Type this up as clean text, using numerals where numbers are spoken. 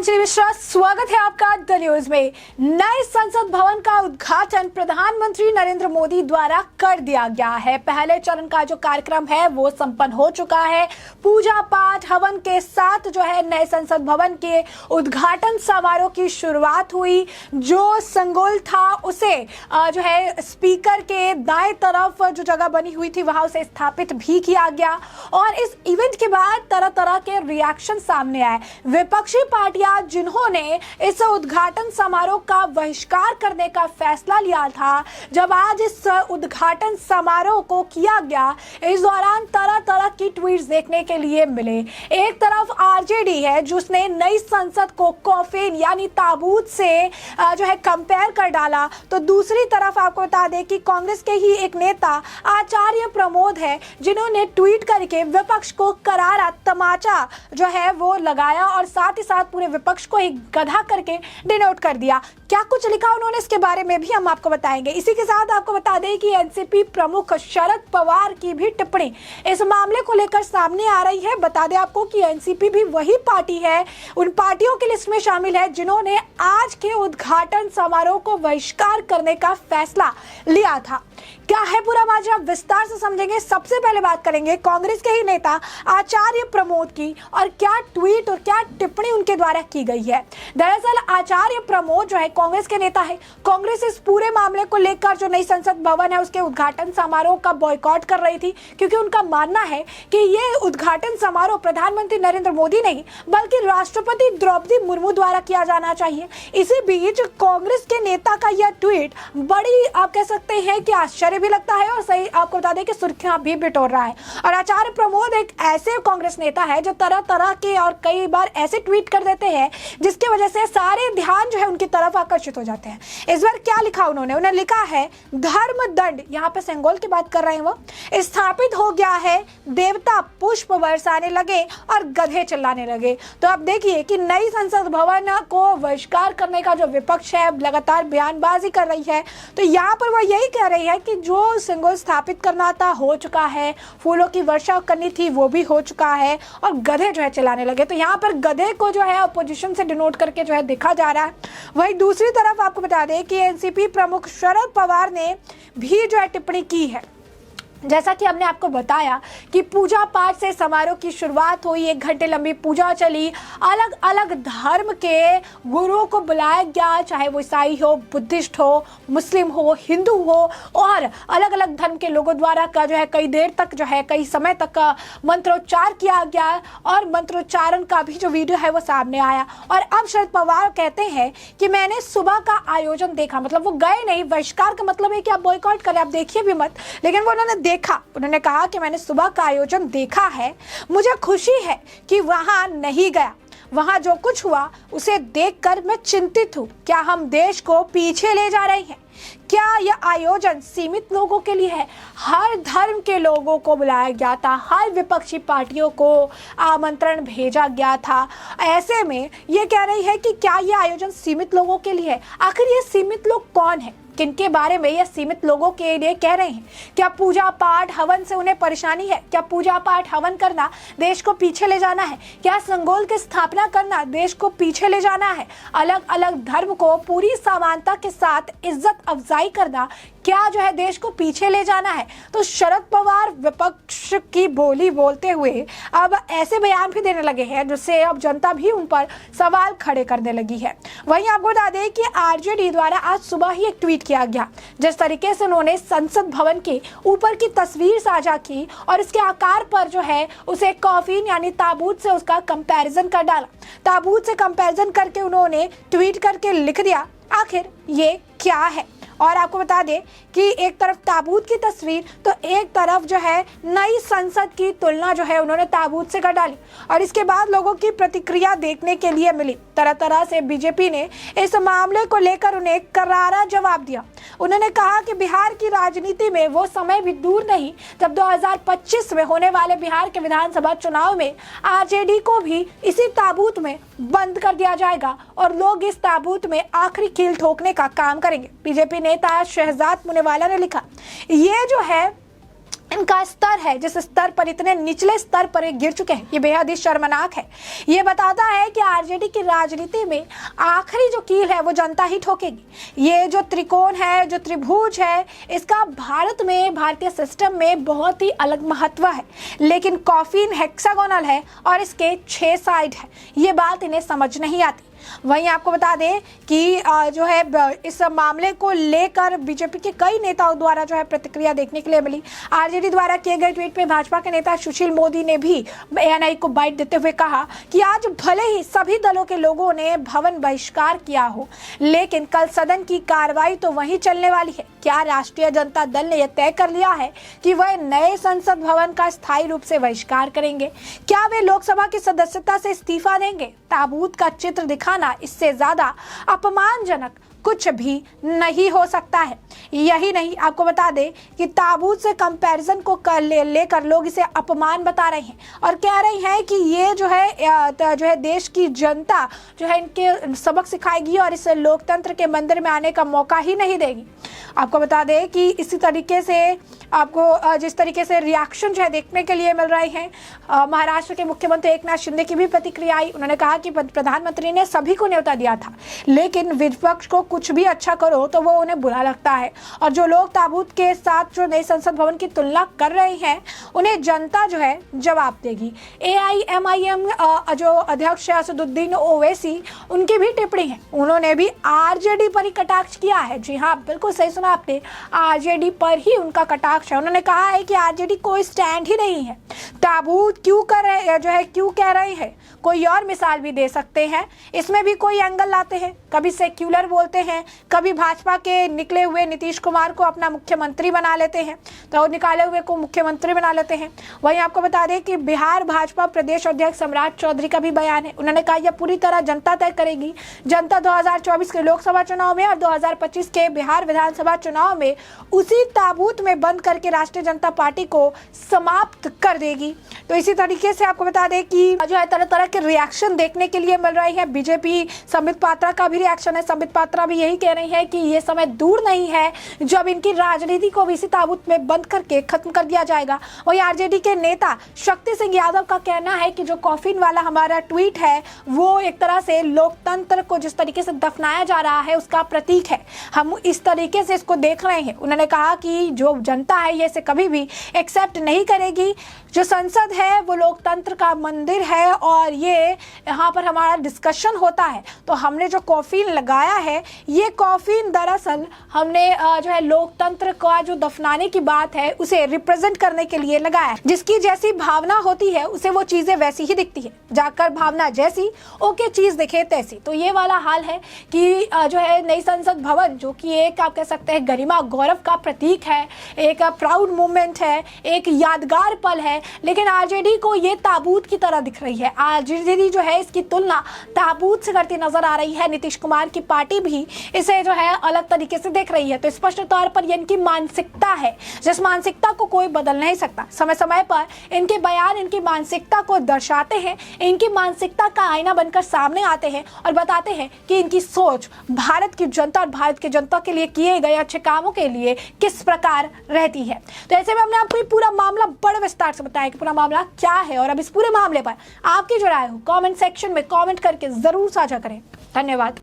अंजलि मिश्रा, स्वागत है आपका द न्यूज में। नए संसद भवन का उद्घाटन प्रधानमंत्री नरेंद्र मोदी द्वारा कर दिया गया है। पहले चरण का जो कार्यक्रम है वो संपन्न हो चुका है। पूजा पाठ हवन के साथ जो है नए संसद भवन के उद्घाटन समारोह की शुरुआत हुई। जो संगोल था उसे जो है स्पीकर के दाएं तरफ जो जगह बनी हुई थी वहां उसे स्थापित भी किया गया और इस इवेंट के बाद तरह तरह के रिएक्शन सामने आए। विपक्षी पार्टियां जिन्होंने इस उद्घाटन समारोह का बहिष्कार करने का फैसला लिया था, जब आज इस उद्घाटन समारोह को किया गया, इस दौरान तरह तरह की ट्वीट्स देखने के लिए मिले। एक तरफ आरजेडी है जिसने नई संसद को कॉफिन यानी ताबूत से जो है कंपेयर कर डाला, तो दूसरी तरफ आपको बता दें कि कांग्रेस के ही एक नेता आचार्य प्रमोद है जिन्होंने ट्वीट करके विपक्ष को करारा तमाचा जो है वो लगाया और साथ ही साथ पूरे विपक्ष को एक गधा करके डिनोट कर दिया। क्या कुछ लिखा उन्होंने इसके बारे में भी हम आपको बताएंगे। इसी के साथ आपको बता दें कि एनसीपी प्रमुख शरद पवार की भी टिप्पणी इस मामले को लेकर सामने आ रही है। बता दें आपको कि एनसीपी भी वही पार्टी है, उन पार्टियों की लिस्ट में शामिल है जिन्होंने आज के उद्घाटन समारोह को बहिष्कार करने का फैसला लिया था। क्या है पूरा माजरा, विस्तार से समझेंगे। सबसे पहले बात करेंगे कांग्रेस के ही नेता आचार्य प्रमोद की और क्या ट्वीट और क्या टिप्पणी उनके द्वारा की गई है। दरअसल आचार्य प्रमोद जो है कांग्रेस के नेता है। कांग्रेस इस पूरे मामले को लेकर जो नई संसद भवन है उसके उद्घाटन समारोह का बॉयकॉट कर रही थी, क्योंकि उनका मानना है कि ये उद्घाटन समारोह प्रधानमंत्री नरेंद्र मोदी नहीं बल्कि राष्ट्रपति द्रौपदी मुर्मू द्वारा किया जाना चाहिए। इसी बीच कांग्रेस के नेता का यह ट्वीट बड़ी आप कह सकते हैं कि आश्चर्य भी लगता है और सही आपको बता दें कि सुर्खियां भी बिटोर रहा है। और आचार्य प्रमोद एक ऐसे कांग्रेस नेता है जो तरह तरह के और कई बार ऐसे ट्वीट कर देते हैं जिसकी वजह से सारे ध्यान जो है उनकी तरफ आकर्षित हो जाते हैं। इस बार क्या लिखा उन्होंने लिखा है धर्म दंड, यहाँ पे सेंगोल की बात कर रहे हैं वो, स्थापित हो गया है। देवता पुष्प बरसाने लगे और गधे चिल्लाने लगे। तो आप देखिए कि नई संसद भवन को बहिष्कार करने का जो विपक्ष है लगातार बयानबाजी कर रही है, तो यहाँ पर वो यही कह रही है कि जो सिंगल स्थापित करना था हो चुका है, फूलों की वर्षा करनी थी वो भी हो चुका है और गधे जो है चलाने लगे। तो यहाँ पर गधे को जो है अपोजिशन से डिनोट करके जो है देखा जा रहा है। वहीं दूसरी तरफ आपको बता दें कि एनसीपी प्रमुख शरद पवार ने भी जो है टिप्पणी की है। जैसा कि हमने आपको बताया कि पूजा पाठ से समारोह की शुरुआत हुई, 1 घंटे लंबी पूजा चली, अलग अलग धर्म के गुरुओं को बुलाया गया, चाहे वो ईसाई हो, बुद्धिस्ट हो, मुस्लिम हो, हिंदू हो, और अलग अलग धर्म के लोगों द्वारा का जो है कई देर तक जो है कई समय तक मंत्रोच्चार किया गया और मंत्रोच्चारण का भी जो वीडियो है वो सामने आया। और अब शरद पवार कहते हैं कि मैंने सुबह का आयोजन देखा, मतलब वो गए नहीं, बहिष्कार का मतलब है कि आप बॉयकॉट करें, आप देखिए भी मत, लेकिन वो उन्होंने कहा कि मैंने सुबह का आयोजन देखा है, मुझे खुशी है कि वहां नहीं गया, वहां जो कुछ हुआ उसे देखकर मैं चिंतित हूं। क्या हम देश को पीछे ले जा रहे हैं? क्या यह आयोजन सीमित लोगों के लिए है? हर धर्म के लोगों को बुलाया गया था, हर विपक्षी पार्टियों को आमंत्रण भेजा गया था। ऐसे में ये कह रही है कि क्या यह आयोजन सीमित लोगों के लिए है? आखिर ये सीमित लोग कौन है, किनके बारे में यह सीमित लोगों के लिए कह रहे हैं? क्या पूजा पाठ हवन से उन्हें परेशानी है? क्या पूजा पाठ हवन करना देश को पीछे ले जाना है? क्या संगोल की स्थापना करना देश को पीछे ले जाना है? अलग अलग धर्म को पूरी समानता के साथ इज्जत अफजाई करना क्या जो है देश को पीछे ले जाना है? तो शरद पवार विपक्ष की बोली बोलते हुए अब ऐसे बयान भी देने लगे हैं जिससे अब जनता भी उन पर सवाल खड़े करने लगी है। वहीं आपको बता दें कि आरजेडी द्वारा आज सुबह ही एक ट्वीट किया गया, जिस तरीके से उन्होंने संसद भवन के ऊपर की तस्वीर साझा की और इसके आकार पर जो है उसे कॉफिन यानी ताबूत से उसका कंपैरिजन कर डाला। ताबूत से कंपैरिजन करके उन्होंने ट्वीट करके लिख दिया, आखिर ये क्या है? और आपको बता दें कि एक तरफ ताबूत की तस्वीर तो एक तरफ जो है नई संसद की तुलना जो है उन्होंने ताबूत से कर डाली और इसके बाद लोगों की प्रतिक्रिया देखने के लिए मिली। तरह तरह से बीजेपी ने इस मामले को लेकर उन्हें करारा जवाब दिया। उन्होंने कहा कि बिहार की राजनीति में वो समय भी दूर नहीं जब 2025 में होने वाले बिहार के विधानसभा चुनाव में आरजेडी को भी इसी ताबूत में बंद कर दिया जाएगा और लोग इस ताबूत में आखिरी कील ठोकने का काम करेंगे। बीजेपी नेता शहजाद मुनेवाला ने लिखा, ये जो है इनका स्तर है, जिस स्तर पर इतने निचले स्तर पर ये गिर चुके हैं, ये बेहद ही शर्मनाक है। ये बताता है कि आरजेडी की राजनीति में आखिरी जो कील है वो जनता ही ठोकेगी। ये जो त्रिकोण है, जो त्रिभुज है, इसका भारत में, भारतीय सिस्टम में बहुत ही अलग महत्व है, लेकिन कॉफिन हेक्सागोनल है और इसके 6 साइड है। ये बात इन्हें समझ नहीं आती। वहीं आपको बता दें कि जो है इस मामले को लेकर बीजेपी के कई नेताओं द्वारा जो है प्रतिक्रिया देखने के लिए मिली। आरजेडी द्वारा किए गए ट्वीट पे भाजपा के नेता सुशील मोदी ने भी एएनआई को बाइट देते हुए कहा कि आज भले ही सभी दलों के लोगों ने भवन बहिष्कार किया हो, लेकिन कल सदन की कार्रवाई तो वहीं चलने वाली है। क्या राष्ट्रीय जनता दल ने यह तय कर लिया है कि वह नए संसद भवन का स्थायी रूप से बहिष्कार करेंगे? क्या वे लोकसभा की सदस्यता से इस्तीफा देंगे? ताबूत का चित्र दिखाना इससे ज्यादा अपमानजनक कुछ भी नहीं हो सकता है। यही नहीं, आपको बता दें कि ताबूत से कंपैरिजन को लेकर लोग इसे अपमान बता रहे हैं और कह रहे हैं कि ये जो है देश की जनता जो है इनके सबक सिखाएगी और इस लोकतंत्र के मंदिर में आने का मौका ही नहीं देगी। आपको बता दें कि इसी तरीके से आपको जिस तरीके से रिएक्शन जो है देखने के लिए मिल रहे हैं, महाराष्ट्र के मुख्यमंत्री एकनाथ शिंदे की भी प्रतिक्रिया आई। उन्होंने कहा कि प्रधानमंत्री ने सभी को न्योता दिया था, लेकिन विपक्ष को कुछ भी अच्छा करो तो वो उन्हें बुरा लगता है, और जो लोग ताबूत के साथ जो नए संसद भवन की तुलना कर रहे हैं उन्हें जनता जो है जवाब देगी। AIMIM जो अध्यक्ष असदुद्दीन ओवैसी, उनकी भी टिप्पणी है। उन्होंने भी आरजेडी पर ही कटाक्ष किया है। जी हाँ, बिल्कुल सही सुना आपने, आरजेडी पर ही उनका कटाक्ष है। उन्होंने कहा है कि आरजेडी कोई स्टैंड ही नहीं है। ताबूत क्यों कह रहे हैं, कोई और मिसाल भी दे सकते हैं। इसमें भी कोई एंगल लाते हैं, कभी सेक्युलर बोलते हैं, कभी भाजपा के निकले हुए नीतीश कुमार को अपना मुख्यमंत्री बना लेते हैं, तो निकाले हुए को मुख्यमंत्री बना लेते हैं। वहीं आपको बता दें कि बिहार भाजपा प्रदेश अध्यक्ष सम्राट चौधरी का भी बयान है। उन्होंने कहा यह पूरी तरह जनता तय करेगी। जनता 2024 के लोकसभा चुनाव में और 2025 के बिहार विधानसभा चुनाव में उसी ताबूत में बंद करके राष्ट्रीय जनता पार्टी को समाप्त कर देगी। तो इसी तरीके से आपको बता दें कि जो है तरह तरह के रिएक्शन देखने के लिए मिल रहे हैं। बीजेपी संबित पात्रा का भी रिएक्शन है। संबित पात्रा भी यही कह रही है कि ये समय दूर नहीं है जब इनकी राजनीति को भी इसी ताबूत में बंद करके खत्म कर दिया जाएगा। वहीं आरजेडी के नेता शक्ति सिंह यादव का कहना है कि जो कॉफिन वाला हमारा ट्वीट है वो एक तरह से लोकतंत्र को जिस तरीके से दफनाया जा रहा है उसका प्रतीक है। हम इस तरीके से इसको देख रहे हैं। उन्होंने कहा कि जो जनता है ये इसे कभी भी एक्सेप्ट नहीं करेगी। जो संसद है वो लोकतंत्र का मंदिर है और ये यहाँ पर हमारा डिस्कशन होता है। तो हमने जो कॉफिन लगाया है, ये कॉफिन दरअसल हमने जो है लोकतंत्र का जो दफनाने की बात है उसे रिप्रेजेंट करने के लिए लगाया है। जिसकी जैसी भावना होती है उसे वो चीजें वैसी ही दिखती है। जाकर भावना जैसी, ओके चीज दिखे तैसी। तो ये वाला हाल है कि जो है नई संसद भवन, जो कि एक आप कह सकते हैं गरिमा गौरव का प्रतीक है, एक प्राउड मोमेंट है, एक यादगार पल है, लेकिन आरजेडी को ये ताबूत की तरह दिख रही है। आरजेडी जो है इसकी तुलना ताबूत से करती नजर आ रही है। नीतीश कुमार की पार्टी भी इसे जो है अलग तरीके से देख रही है। तो स्पष्ट तौर पर ये इनकी मानसिकता है, जिस मानसिकता को कोई बदल नहीं सकता। समय समय पर इनके बयान इनकी मानसिकता को दर्शाते हैं, इनकी मानसिकता का आईना बनकर सामने आते हैं और बताते हैं कि इनकी सोच भारत की जनता और भारत की जनता के लिए किए गए अच्छे कामों के लिए किस प्रकार रहती है। तो ऐसे में हमने आपको ये पूरा मामला बड़े विस्तार से बताया कि पूरा मामला क्या है, और अब इस पूरे मामले पर आपकी जो राय हो कमेंट सेक्शन में कमेंट करके जरूर साझा करें। धन्यवाद।